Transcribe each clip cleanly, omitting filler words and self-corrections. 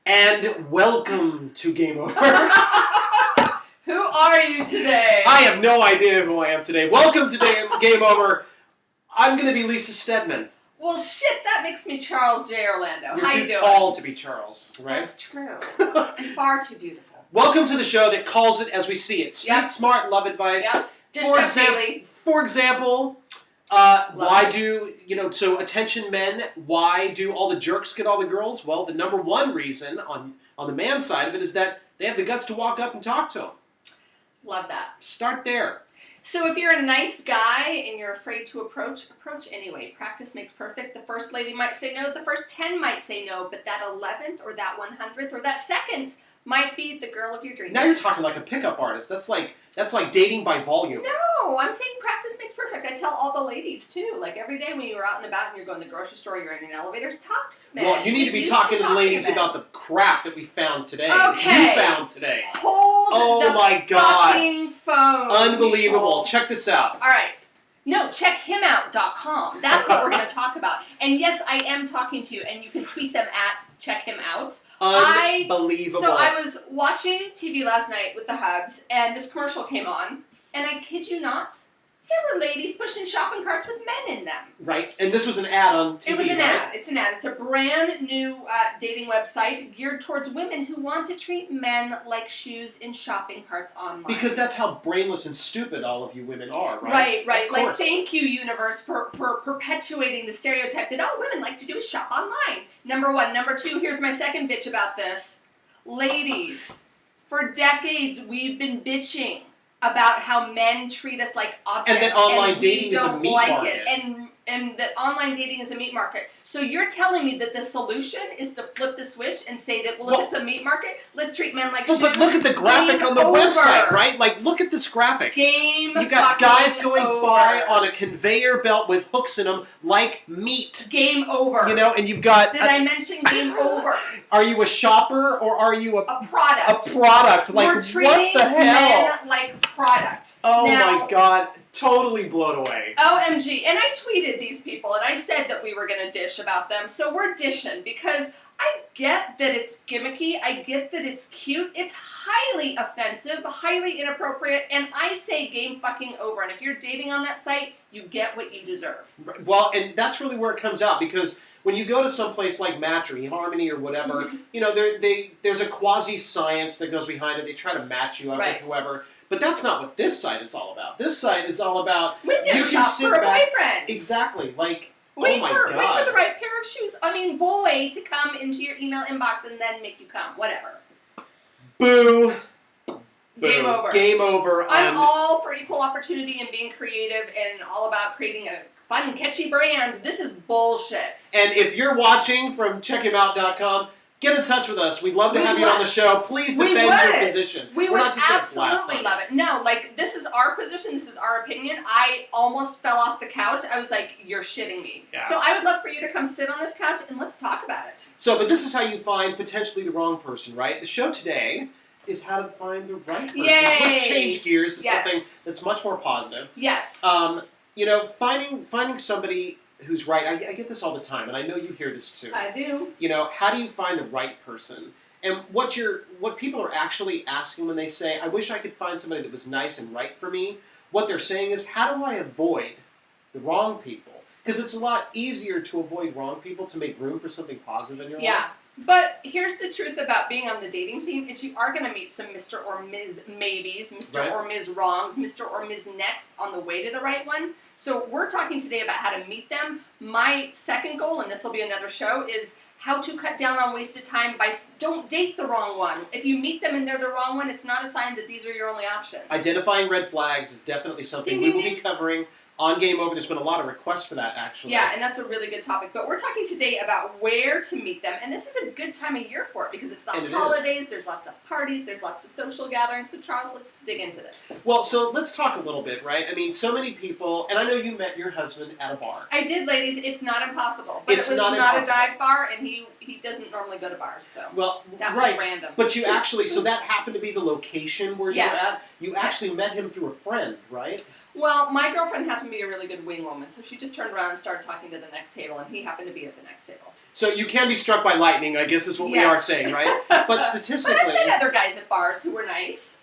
And welcome to Game Over. Who are you today? I have no idea who I am today. Welcome to Game Over. I'm going to be Lisa Stedman. Well, shit, that makes me Charles J. Orlando. You're How too you doing? tall to be Charles, right? That's true. And far too beautiful. Welcome to the show that calls it as we see it. Street smart love advice. Yep. For example, why do, so attention men, why do all the jerks get all the girls? Well, the number one reason on the man side of it is that they have the guts to walk up and talk to them. Love that. Start there. So if you're a nice guy and you're afraid to approach anyway. Practice makes perfect. The first lady might say no, the first 10 might say no, but that 11th or that 100th or that second might be the girl of your dreams. Now you're talking like a pickup artist. That's like dating by volume. No, I'm saying practice makes perfect. I tell all the ladies too. Like every day when you're out and about and you're going to the grocery store, you're in an elevator, talk to men. Well, you need to be talking to the ladies about the crap that we found today. Okay. You found today. Hold the fucking phone. Unbelievable. Check this out. All right. No, checkhimout.com. That's what we're going to talk about. And yes, I am talking to you, and you can tweet them at checkhimout. Unbelievable. So I was watching TV last night with the hubs, and this commercial came on, and I kid you not, there were ladies pushing shopping carts with men in them. Right, and this was an ad on TV, It was an right? ad. It's an ad. It's a brand new dating website geared towards women who want to treat men like shoes in shopping carts online. Because that's how brainless and stupid all of you women are, right? Right. Of Like, course. thank you, universe, for perpetuating the stereotype that all women like to do is shop online. Number one. Number two, here's my second bitch about this. Ladies, for decades we've been bitching about how men treat us like objects, and that online dating is a meat market. And that online dating is a meat market. So you're telling me that the solution is to flip the switch and say that, well, if it's a meat market, let's treat men like shoes. But look at the graphic on the website, right? Like, look at this graphic. You got guys going by on a conveyor belt with hooks in them like meat. Game over. And you've got... Did I mention game over? Are you a shopper or are you a product? A product. Like, we're treating what the hell? men like product. Oh now, my God. Totally blown away. OMG. And I tweeted these people and I said that we were going to dish about them. So we're dishing because I get that it's gimmicky. I get that it's cute. It's highly offensive, highly inappropriate. And I say game fucking over. And if you're dating on that site, you get what you deserve. Well, and that's really where it comes out because when you go to some place like Match or eHarmony or whatever, there's a quasi-science that goes behind it. They try to match you up with whoever. But that's not what this site is all about. This site is all about window shop for a boyfriend. Exactly. Like, wait oh my God. Wait for the right pair of shoes. I mean, boy, to come into your email inbox and then make you come. Whatever. Boo. Game over. Game over. I'm all for equal opportunity and being creative and all about creating a fun, catchy brand. This is bullshit. And if you're watching from checkhimout.com, get in touch with us. We'd love to have you on the show. Please defend your position. We would absolutely love it. No, this is our position. This is our opinion. I almost fell off the couch. I was like, you're shitting me. Yeah. So I would love for you to come sit on this couch and let's talk about it. But this is how you find potentially the wrong person, right? The show today is how to find the right person. Yay! Let's change gears to something that's much more positive. Yes. Finding somebody who's right. I get this all the time, and I know you hear this too. I do. How do you find the right person? And what people are actually asking when they say, I wish I could find somebody that was nice and right for me, what they're saying is, how do I avoid the wrong people? Because it's a lot easier to avoid wrong people to make room for something positive in your life. Yeah. But here's the truth about being on the dating scene is you are going to meet some Mr. or Ms. Maybes, Mr. or Ms. Wrongs, Mr. or Ms. Next on the way to the right one. So we're talking today about how to meet them. My second goal, and this will be another show, is how to cut down on wasted time by don't date the wrong one. If you meet them and they're the wrong one, it's not a sign that these are your only options. Identifying red flags is definitely something we will be covering on Game Over. There's been a lot of requests for that, actually. Yeah, and that's a really good topic. But we're talking today about where to meet them, and this is a good time of year for it because it's the holidays. There's lots of parties. There's lots of social gatherings. So Charles, let's dig into this. Well, so let's talk a little bit, right? I mean, so many people, and I know you met your husband at a bar. I did, ladies. It's not impossible, but It's it was not not a impossible. dive bar, and he doesn't normally go to bars, so Well, that was right. random. But you actually, so that happened to be the location where Yes. you're at. You actually Yes. met him through a friend, right? Well, my girlfriend happened to be a really good wing woman, so she just turned around and started talking to the next table, and he happened to be at the next table. So you can be struck by lightning, I guess is what we Yes. are saying, right? But But statistically, I've met other guys at bars who were nice.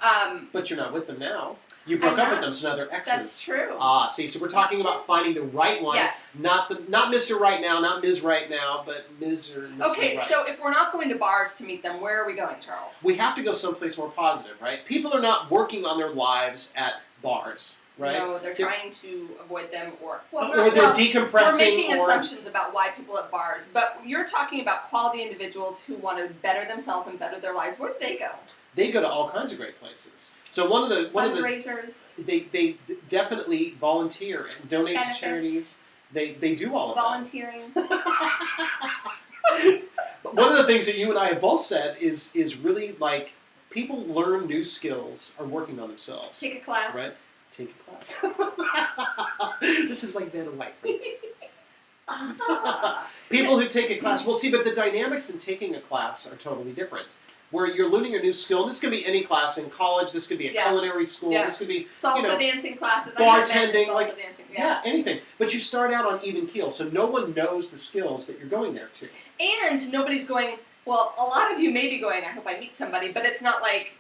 but you're not with them now. You broke I'm up with not. them, so now they're exes. That's true. See, so we're talking That's about finding the right one. Yes. Not Mr. Right Now, not Ms. Right Now, but Ms. or Mr. Okay, Right. so if we're not going to bars to meet them, where are we going, Charles? We have to go someplace more positive, right? People are not working on their lives at bars, right? No, they're trying to avoid them, or or they're decompressing. we're making or, assumptions about why people at bars. But you're talking about quality individuals who want to better themselves and better their lives. Where do they go? They go to all kinds of great places. So one of the Fundraisers, they definitely volunteer and donate Benefits. to charities. They do all of that. volunteering. But one of the things that you and I have both said is really like people learn new skills or working on themselves. Take a class. Right? Take a class. This is like Vanna White. People who take a class, well, see, but the dynamics in taking a class are totally different. Where you're learning a new skill, and this could be any class in college, this could be a Yeah. culinary school, Yeah. this could be Salsa dancing classes. bartending, salsa like- dancing. yeah, anything. But you start out on even keel, so no one knows the skills that you're going there to. And nobody's going. Well, a lot of you may be going. I hope I meet somebody, but it's not like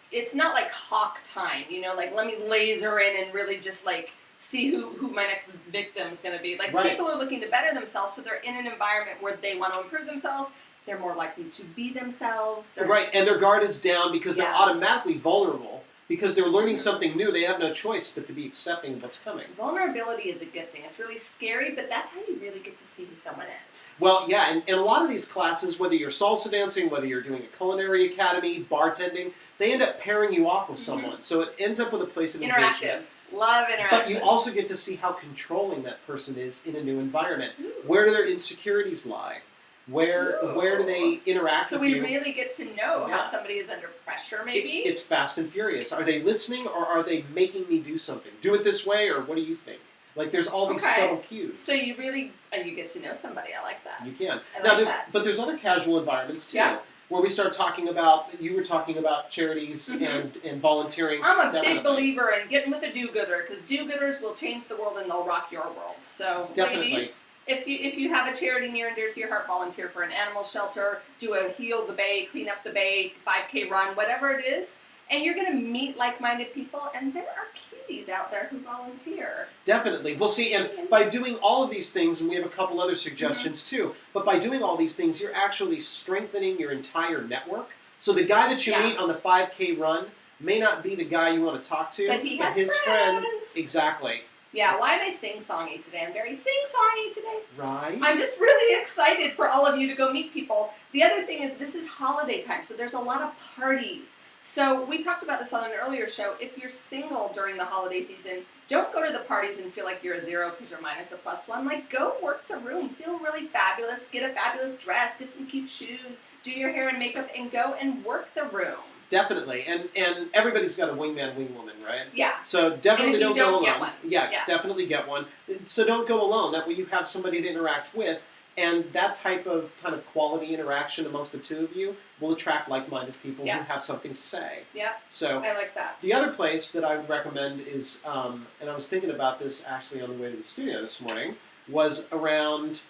hawk time. You know, like let me laser in and really just like see who my next victim's going to be. Like Right. people are looking to better themselves, so they're in an environment where they want to improve themselves. They're more likely to be themselves. They're, Right, and their guard is down because they're Yeah. automatically vulnerable because they're learning something new. They have no choice but to be accepting of what's coming. Vulnerability is a good thing. It's really scary, but that's how you really get to see who someone is. Well, yeah, and a lot of these classes, whether you're salsa dancing, whether you're doing a culinary academy, bartending, they end up pairing you off with someone. So it ends up with a place of Mm-hmm. Interactive. engagement. Love interaction. But you also get to see how controlling that person is in a new environment. Ooh. Where do their insecurities lie? Where do they interact So with we you? really get to know Yeah. how somebody is under pressure, maybe. It's fast and furious. Are they listening or are they making me do something? Do it this way or what do you think? Like there's all these Okay. subtle cues. So you really you get to know somebody. I like that. You can. I Now like that. but there's other casual environments too. Yeah. Where we start talking about, you were talking about charities Mhm. and volunteering. I'm a Definitely. big believer in getting with a do-gooder because do-gooders will change the world and they'll rock your world. So, Definitely. ladies, if you have a charity near and dear to your heart, volunteer for an animal shelter, do a heal the bay, clean up the bay, 5K run, whatever it is, and you're going to meet like-minded people. And there are cuties out there who volunteer. Definitely. We'll see, and by doing all of these things, and we have a couple other suggestions too, but by doing all these things, you're actually strengthening your entire network. So the guy that you Yeah. meet on the 5K run may not be the guy you want to talk to, But he has his friend. friends. Exactly. Yeah, why am I sing-songy today? I'm very sing-songy today. Right? I'm just really excited for all of you to go meet people. The other thing is this is holiday time, so there's a lot of parties. So we talked about this on an earlier show. If you're single during the holiday season, don't go to the parties and feel like you're a zero because you're minus a plus one. Like, go work the room. Feel really fabulous. Get a fabulous dress. Get some cute shoes. Do your hair and makeup and go and work the room. Definitely. And everybody's got a wingman, wingwoman, right? Yeah. So definitely And if you don't go don't, get alone. one. Yeah, Yeah. definitely get one. So don't go alone. That way you have somebody to interact with, and that type of kind of quality interaction amongst the two of you will attract like-minded people Yeah. who have something to say. Yeah, So I like that. the other place that I would recommend is, and I was thinking about this actually on the way to the studio this morning, was around.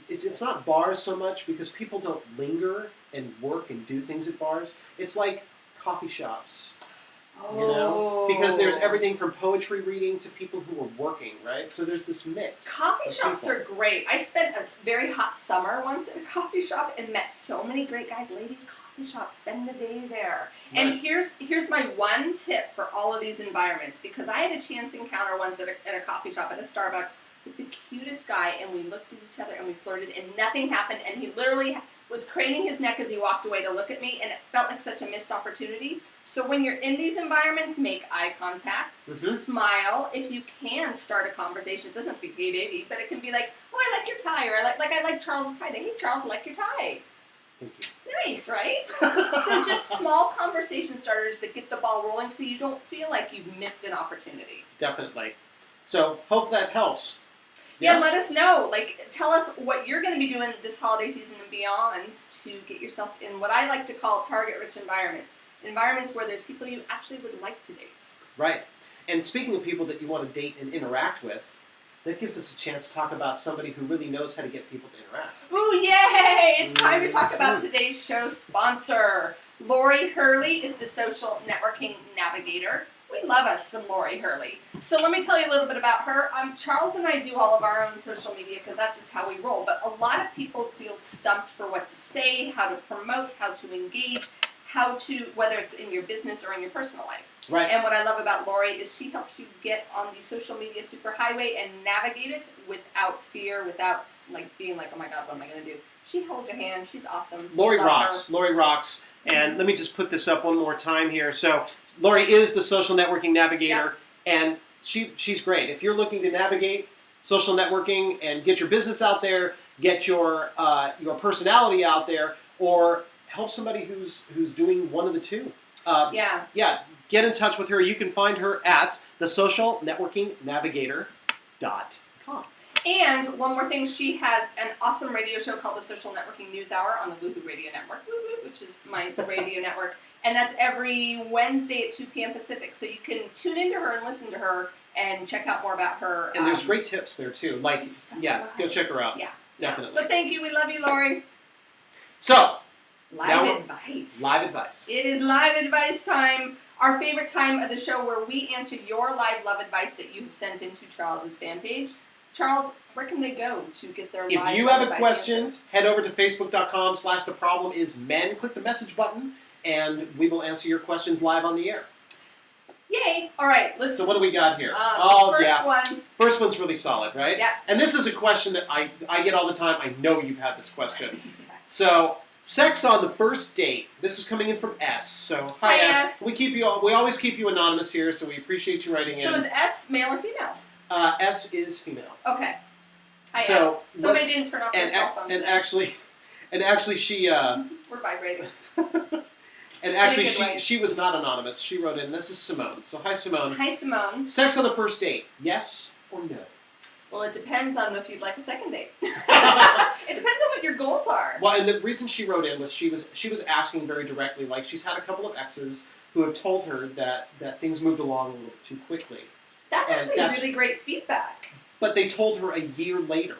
It's not bars so much because people don't linger and work and do things at bars. It's like coffee shops. You know, because there's everything from poetry reading to people who are working, right? So there's this mix. Coffee of shops people. are great. I spent a very hot summer once in a coffee shop and met so many great guys. Ladies' coffee shops, spend the day there. Right. And here's my one tip for all of these environments, because I had a chance encounter once at a coffee shop at a Starbucks with the cutest guy, and we looked at each other and we flirted and nothing happened, and he literally was craning his neck as he walked away to look at me, and it felt like such a missed opportunity. So when you're in these environments, make eye contact, smile. If you can, start a conversation. It doesn't have to be, hey baby, but it can be like, oh, I like your tie, or I like Charles' tie. Hey Charles, I like your tie. Thank you. Nice, right? So just small conversation starters that get the ball rolling so you don't feel like you've missed an opportunity. Definitely. So hope that helps. Yeah, Yes? let us know. Like, tell us what you're going to be doing this holiday season and beyond to get yourself in what I like to call target-rich environments. Environments where there's people you actually would like to date. Right. And speaking of people that you want to date and interact with, that gives us a chance to talk about somebody who really knows how to get people to interact. Ooh, yay! It's time to talk about today's show sponsor. Lori Hurley is the social networking navigator. We love us some Lori Hurley. So let me tell you a little bit about her. Charles and I do all of our own social media because that's just how we roll. But a lot of people feel stumped for what to say, how to promote, how to engage, whether it's in your business or in your personal life. Right. And what I love about Lori is she helps you get on the social media superhighway and navigate it without fear, without being like, oh my God, what am I going to do? She holds your hand. She's awesome. Lori Love rocks. her. Lori rocks. And let me just put this up one more time here. So Lori is the social networking navigator, and she's great. If you're looking to navigate social networking and get your business out there, get your personality out there, or help somebody who's doing one of the two. Get in touch with her. You can find her at thesocialnetworkingnavigator.com. And one more thing, she has an awesome radio show called the Social Networking News Hour on the Woohoo Radio Network, which is my radio network. And that's every Wednesday at 2 p.m. Pacific. So you can tune into her and listen to her and check out more about her. And there's great tips there, too. Go check her out. Yeah. Definitely. So thank you. We love you, Lori. So, Live advice. Live advice. It is live advice time. Our favorite time of the show where we answer your live love advice that you have sent into Charles's fan page. Charles, where can they go to get their live advice? If you have a question, head over to facebook.com/theproblemismen. Click the message button, and we will answer your questions live on the air. Yay! All right, So what do we got here? One. First one's really solid, right? Yeah. And this is a question that I get all the time. I know you've had this question. Yes. So, sex on the first date. This is coming in from S. So, hi S. We always keep you anonymous here, so we appreciate you writing in. So is S male or female? S is female. Okay. Hi So S. Somebody didn't turn off their cell phone today. And actually she We're vibrating. and actually she was not anonymous. She wrote in, this is Simone. So hi Simone. Hi Simone. Sex on the first date, yes or no? Well, it depends on if you'd like a second date. It depends on what your goals are. Well, and the reason she wrote in was she was asking very directly, like she's had a couple of exes who have told her that things moved along a little bit too quickly. That's actually really great feedback. But they told her a year later.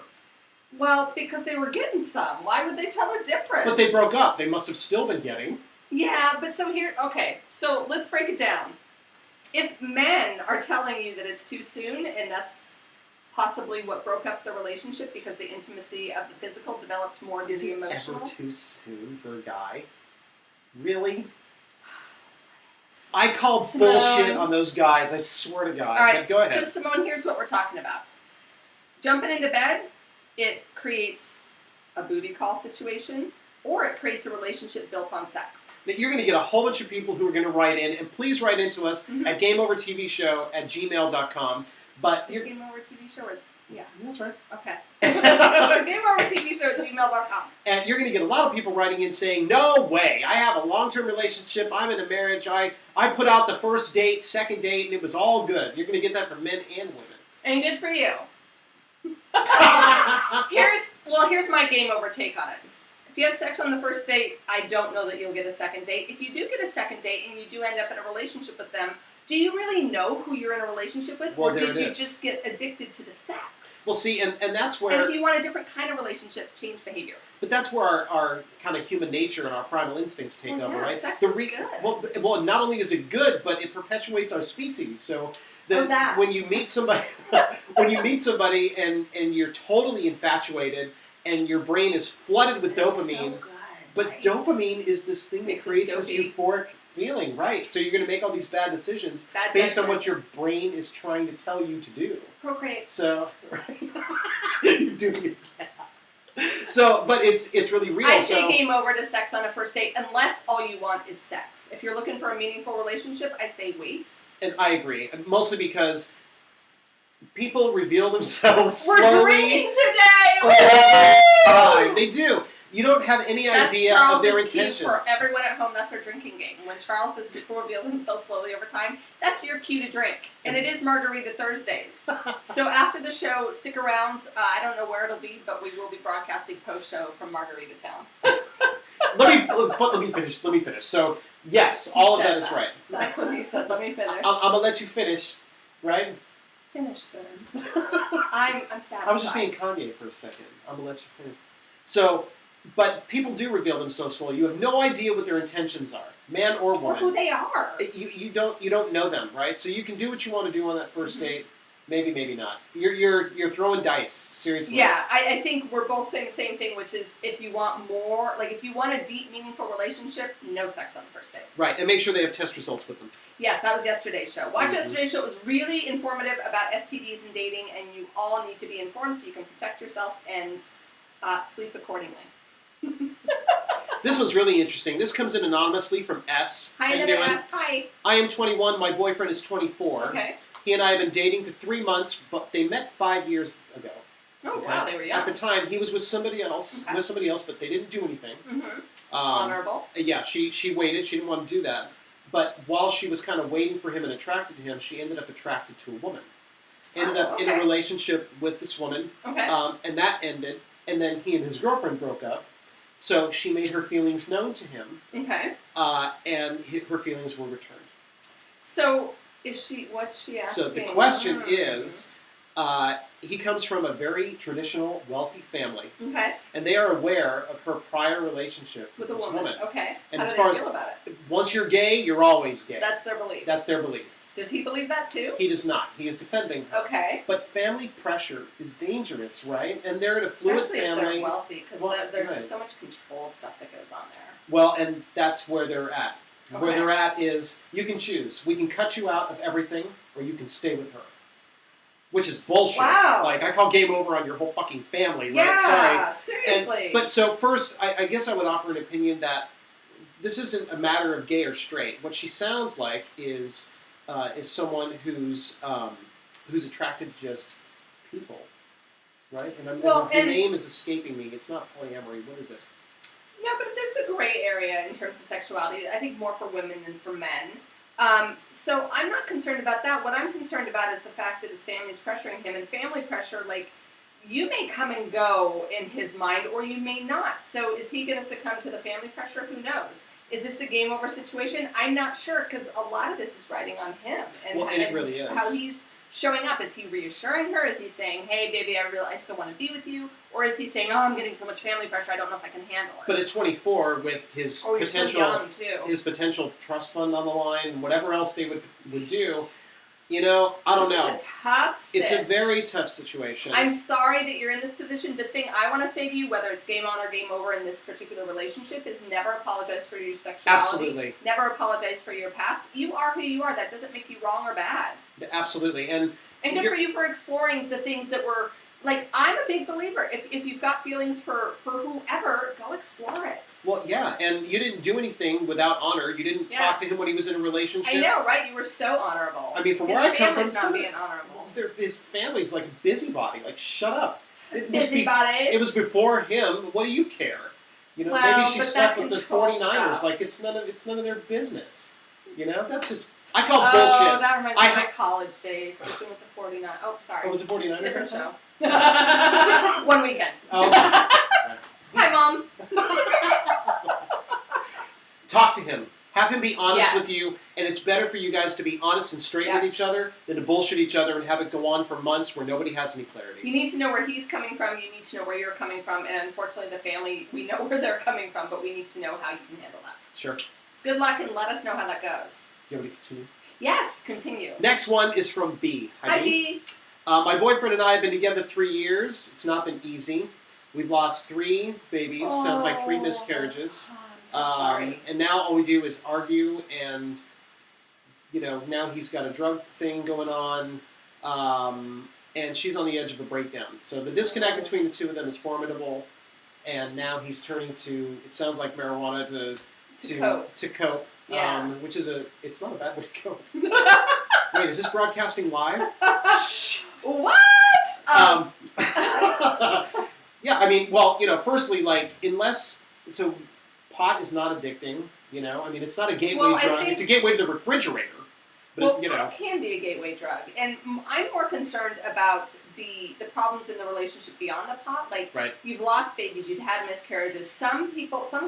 Well, because they were getting some. Why would they tell her different? But they broke up. They must have still been getting. Yeah, but so let's break it down. If men are telling you that it's too soon, and that's possibly what broke up the relationship because the intimacy of the physical developed more than the emotional. Is it ever too soon for a guy? Really? I called bullshit on those guys, I swear to God. All right, but go ahead. So Simone, here's what we're talking about. Jumping into bed, it creates a booty call situation, or it creates a relationship built on sex. You're going to get a whole bunch of people who are going to write in, and please write into us at gameovertvshow@gmail.com. But Game Over TV Show, yeah. That's right. Okay. GameOverTVShow@gmail.com. And you're going to get a lot of people writing in saying, no way, I have a long-term relationship, I'm in a marriage, I put out the first date, second date, and it was all good. You're going to get that from men and women. And good for you. Here's my game over take on it. If you have sex on the first date, I don't know that you'll get a second date. If you do get a second date and you do end up in a relationship with them, do you really know who you're in a relationship with? Well, or did you just get addicted to the sex? Well, see, and that's where... And if you want a different kind of relationship, change behavior. But that's where our kind of human nature and our primal instincts take over, right? Sex is good. Well, not only is it good, but it perpetuates our species. So when you meet somebody, and you're totally infatuated, and your brain is flooded with dopamine. So good, but right? Dopamine is this thing that creates this euphoric feeling, right? So you're going to make all these bad decisions based on what your brain is trying to tell you to do. Procreate. So, you're doing it. So, but it's really real. I say game over to sex on a first date unless all you want is sex. If you're looking for a meaningful relationship, I say wait. And I agree, mostly because people reveal themselves We're slowly drinking today! all the time. They do. You don't have any That's idea Charles's of their cue intentions. for everyone at home. That's our drinking game. When Charles says people reveal themselves slowly over time, that's your cue to drink. And it is Margarita Thursdays. So after the show, stick around. I don't know where it'll be, but we will be broadcasting post-show from Margarita Town. Let me finish. So, yes, all of that is right. That's what he said. Let me finish. I'm going to let you finish, right? Finish, sir. I'm satisfied. I was just being Kanye for a second. I'm going to let you finish. So, but people do reveal themselves slowly. You have no idea what their intentions are, man or woman. Or who they are. You don't know them, right? So you can do what you want to do on that first date. Maybe not. You're throwing dice, seriously. Yeah, I think we're both saying the same thing, which is if you want more, like if you want a deep, meaningful relationship, no sex on the first date. Right, and make sure they have test results with them. Yes, that was yesterday's show. Watch yesterday's show. It was really informative about STDs and dating, and you all need to be informed so you can protect yourself and sleep accordingly. This one's really interesting. This comes in anonymously from S. Hi, another S. Hi. I am 21. My boyfriend is 24. Okay. He and I have been dating for 3 months, but they met 5 years ago. Oh, wow, they were young. At the time, he was with somebody else, but they didn't do anything. Mm-hmm. Honorable. Yeah, she waited. She didn't want to do that. But while she was kind of waiting for him and attracted to him, she ended up attracted to a woman. Ended up in a relationship with this woman. Okay. And that ended. And then he and his girlfriend broke up. So she made her feelings known to him. Okay. And her feelings were returned. So what's she asking? So the question is, he comes from a very traditional, wealthy family. Okay. And they are aware of her prior relationship with this woman. Okay. And how as do far they feel about it? Once you're gay, you're always gay. That's their belief. That's their belief. Does he believe that too? He does not. He is defending her. Okay. But family pressure is dangerous, right? And they're in a fluid Especially family. if they're wealthy, because there's right. just so much control stuff that goes on there. Well, and that's where they're at. Okay. Where they're at is, you can choose. We can cut you out of everything, or you can stay with her. Which is bullshit. Wow. Like, I call game over on your whole fucking family, right? Yeah, Sorry. seriously. But so first, I guess I would offer an opinion that this isn't a matter of gay or straight. What she sounds like is someone who's attracted to just people, right? And her name is escaping me. It's not polyamory. What is it? No, but there's a gray area in terms of sexuality. I think more for women than for men. So I'm not concerned about that. What I'm concerned about is the fact that his family is pressuring him, and family pressure, like, you may come and go in his mind, or you may not. So is he going to succumb to the family pressure? Who knows? Is this a game over situation? I'm not sure, because a lot of this is riding on him. And it really is. How he's showing up. Is he reassuring her? Is he saying, hey, baby, I still want to be with you? Or is he saying, oh, I'm getting so much family pressure, I don't know if I can handle it? But at 24, with his potential, so young, too. His potential trust fund on the line, and whatever else they would do, I don't know. This is a tough It's a sit. very tough situation. I'm sorry that you're in this position. The thing I want to say to you, whether it's game on or game over in this particular relationship, is never apologize for your sexuality. Absolutely. Never apologize for your past. You are who you are. That doesn't make you wrong or bad. Absolutely. And good for you for exploring the things that were, like, I'm a big believer. If you've got feelings for whoever, go explore it. Well, yeah, and you didn't do anything without honor. You didn't talk to him when he was in a relationship. I know, right? You were so honorable. I mean, from where I come from, his family's not being honorable. His family's like a busybody. Like, shut up. Busybodies. It was before him. What do you care? Well, maybe she but slept that with the control 49ers. stuff. Like, it's none of their business. That's just, I call Oh, bullshit. that reminds me of my college days, sleeping with the 49. Oh, sorry. Oh, was it 49ers? Different show. One weekend. Oh, Hi, Mom. Talk to him. Have him be honest Yes. with you, and it's better for you guys to be honest and straight with each other than to bullshit each other and have it go on for months where nobody has any clarity. You need to know where he's coming from. You need to know where you're coming from. And unfortunately, the family, we know where they're coming from, but we need to know how you can handle that. Sure. Good luck, and let us know how that goes. You want me to continue? Yes, continue. Next one is from B. Hi, B. My boyfriend and I have been together 3 years. It's not been easy. We've lost 3 babies. Sounds like 3 miscarriages. Oh, I'm so sorry. And now all we do is argue, and now he's got a drug thing going on, and she's on the edge of a breakdown. So the disconnect between the two of them is formidable. and now he's turning to, it sounds like marijuana to cope. Yeah. Which is it's not a bad way to cope. Wait, is this broadcasting live? What? Yeah, I mean, well, firstly, so pot is not addicting, I mean, it's not a gateway drug, it's a gateway to the refrigerator. But pot can be a gateway drug, and I'm more concerned about the problems in the relationship beyond the pot. Like, right. You've lost babies, you've had miscarriages. Some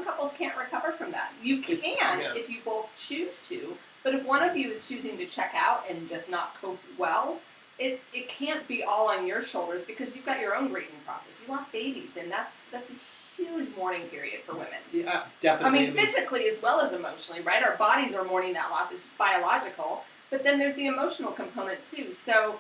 couples can't recover from that. You can if you both choose to, but if one of you is choosing to check out and just not cope well, it can't be all on your shoulders because you've got your own grieving process. You lost babies, and that's a huge mourning period for women. Yeah, definitely. I mean, physically as well as emotionally, right? Our bodies are mourning that loss. It's just biological. But then there's the emotional component too. So,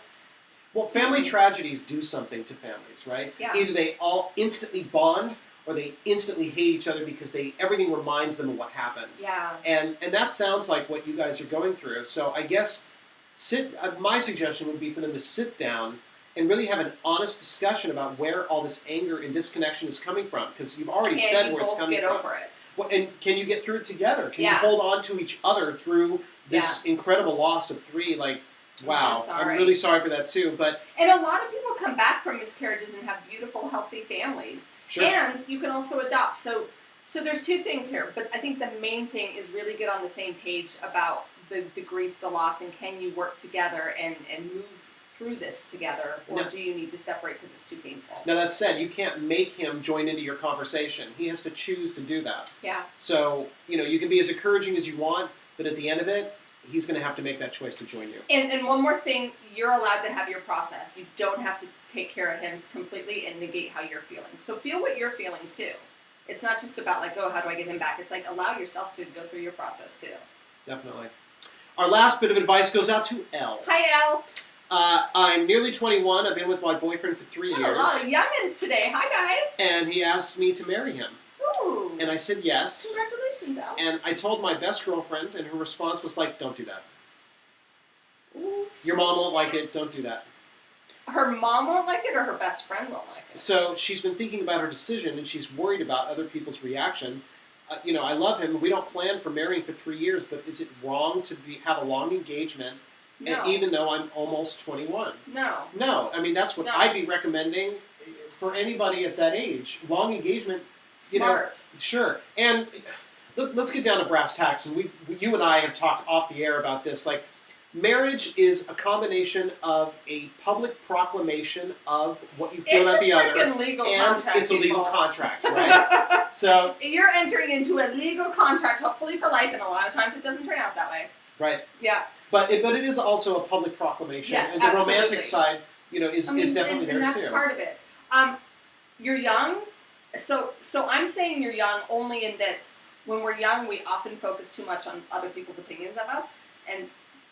well, family tragedies do something to families, right? Yeah. Either they all instantly bond, or they instantly hate each other because everything reminds them of what happened. Yeah. And that sounds like what you guys are going through. So I guess my suggestion would be for them to sit down and really have an honest discussion about where all this anger and disconnection is coming from, because you've already said where it's coming from. Can you both get over it? Well, and can you get through it together? Can you hold on to each other through this incredible loss of 3? Like, wow, I'm so sorry. I'm really sorry for that too. And a lot of people come back from miscarriages and have beautiful, healthy families. Sure. And you can also adopt. So there's 2 things here, but I think the main thing is really get on the same page about the grief, the loss, and can you work together and move through this together, or do you need to separate because it's too painful? Now, that said, you can't make him join into your conversation. He has to choose to do that. Yeah. So, you can be as encouraging as you want, but at the end of it, he's going to have to make that choice to join you. And one more thing, you're allowed to have your process. You don't have to take care of him completely and negate how you're feeling. So feel what you're feeling, too. It's not just about, like, how do I get him back? It's like, allow yourself to go through your process, too. Definitely. Our last bit of advice goes out to Elle. Hi, Elle. I'm nearly 21. I've been with my boyfriend for 3 years. A lot of youngins today. Hi, guys. And he asked me to marry him. Ooh. And I said yes. Congratulations, Elle. And I told my best girlfriend, and her response was like, don't do that. Oops. Your mom won't like it. Don't do that. Her mom won't like it, or her best friend won't like it? So she's been thinking about her decision, and she's worried about other people's reaction. I love him. We don't plan for marrying for 3 years, but is it wrong to have a long engagement? No. And even though I'm almost 21. No. No. I mean, that's what I'd be recommending for anybody at that age. Long engagement. Smart. Sure. And let's get down to brass tacks. And you and I have talked off the air about this. Like, marriage is a combination of a public proclamation of what you feel about the other. It's a freaking legal and contract, it's a legal contract, right? So you're entering into a legal contract, hopefully for life, and a lot of times it doesn't turn out that way. Right. Yeah. But it is also a public proclamation. Yes, and the absolutely. romantic side, is definitely there and that's too. part of it. You're young, so I'm saying you're young only in that when we're young, we often focus too much on other people's opinions of us, and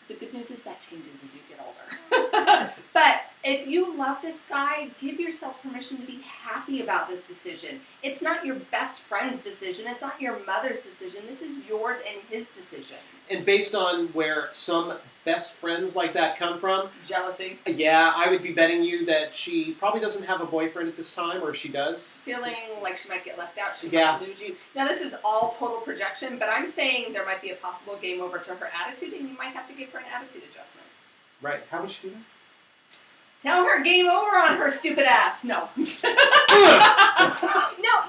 the good news is that changes as you get older. But if you love this guy, give yourself permission to be happy about this decision. It's not your best friend's decision. It's not your mother's decision. This is yours and his decision. And based on where some best friends like that come from, Jealousy. Yeah, I would be betting you that she probably doesn't have a boyfriend at this time, or if she does. Feeling like she might get left out, she might lose you. Now, this is all total projection, but I'm saying there might be a possible game over to her attitude, and you might have to give her an attitude adjustment. Right. How would she do that? Tell her game over on her stupid ass. No.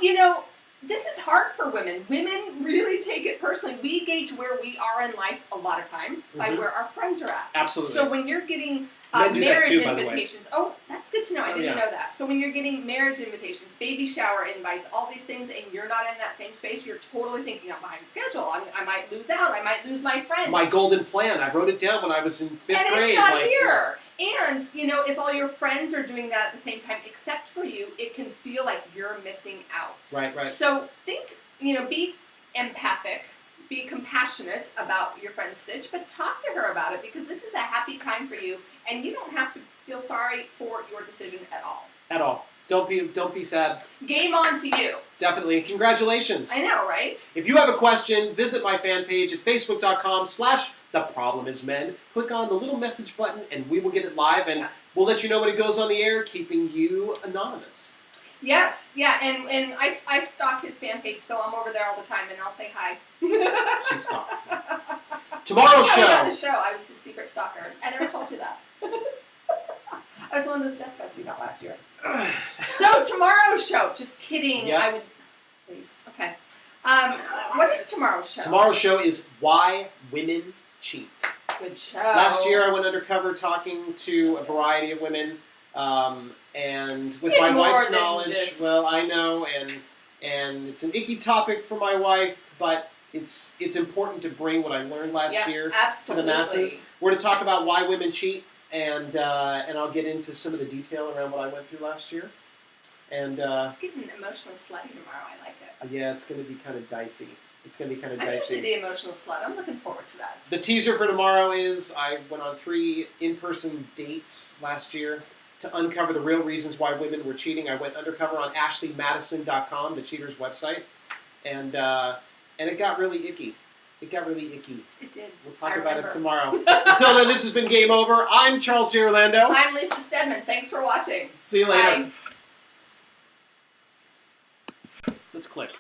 No, this is hard for women. Women really take it personally. We gauge where we are in life a lot of times by where our friends are at. Absolutely. So when you're getting Men do that marriage too, by the way. invitations, that's good to know. I didn't know that. So when you're getting marriage invitations, baby shower invites, all these things, and you're not in that same space, you're totally thinking I'm behind schedule. I might lose out. I might lose my friends. My golden plan. I wrote it down when I was in 5th grade. And it's not here. And, if all your friends are doing that at the same time, except for you, it can feel like you're missing out. Right. So think, be empathic, be compassionate about your friend's sitch, but talk to her about it, because this is a happy time for you, and you don't have to feel sorry for your decision at all. At all. Don't be sad. Game on to you. Definitely. Congratulations. I know, right? If you have a question, visit my fan page at facebook.com/theproblem-is-men. Click on the little message button and we will get it live, and we'll let you know when it goes on the air, keeping you anonymous. Yes, yeah, and I stalk his fan page, so I'm over there all the time, and I'll say hi. She stalks me. Tomorrow's I got show. the show. I was his secret stalker. I never told you that. I was one of those death threats you got last year. So tomorrow's show. Just kidding. Yep. I would. Please. Okay. What is tomorrow's show? Tomorrow's show is Why Women Cheat. Good show. Last year I went undercover talking to a variety of women, and with Did my more wife's than knowledge, just- well, I know, and it's an icky topic for my wife, but it's important to bring what I learned last year absolutely. to the masses. We're going to talk about why women cheat, and I'll get into some of the detail around what I went through last year. And It's getting emotionally slutty tomorrow. I like it. yeah, it's going to be kind of dicey. It's going to be kind of I'm dicey. usually the emotional slut. I'm looking forward to that. The teaser for tomorrow is I went on 3 in-person dates last year to uncover the real reasons why women were cheating. I went undercover on ashleymadison.com, the cheater's website, and it got really icky. It got really icky. It did. We'll talk I about it remember. tomorrow. Until then, this has been Game Over. I'm Charles J. Orlando. I'm Lisa Stedman. Thanks for watching. See you later. Bye. Let's click.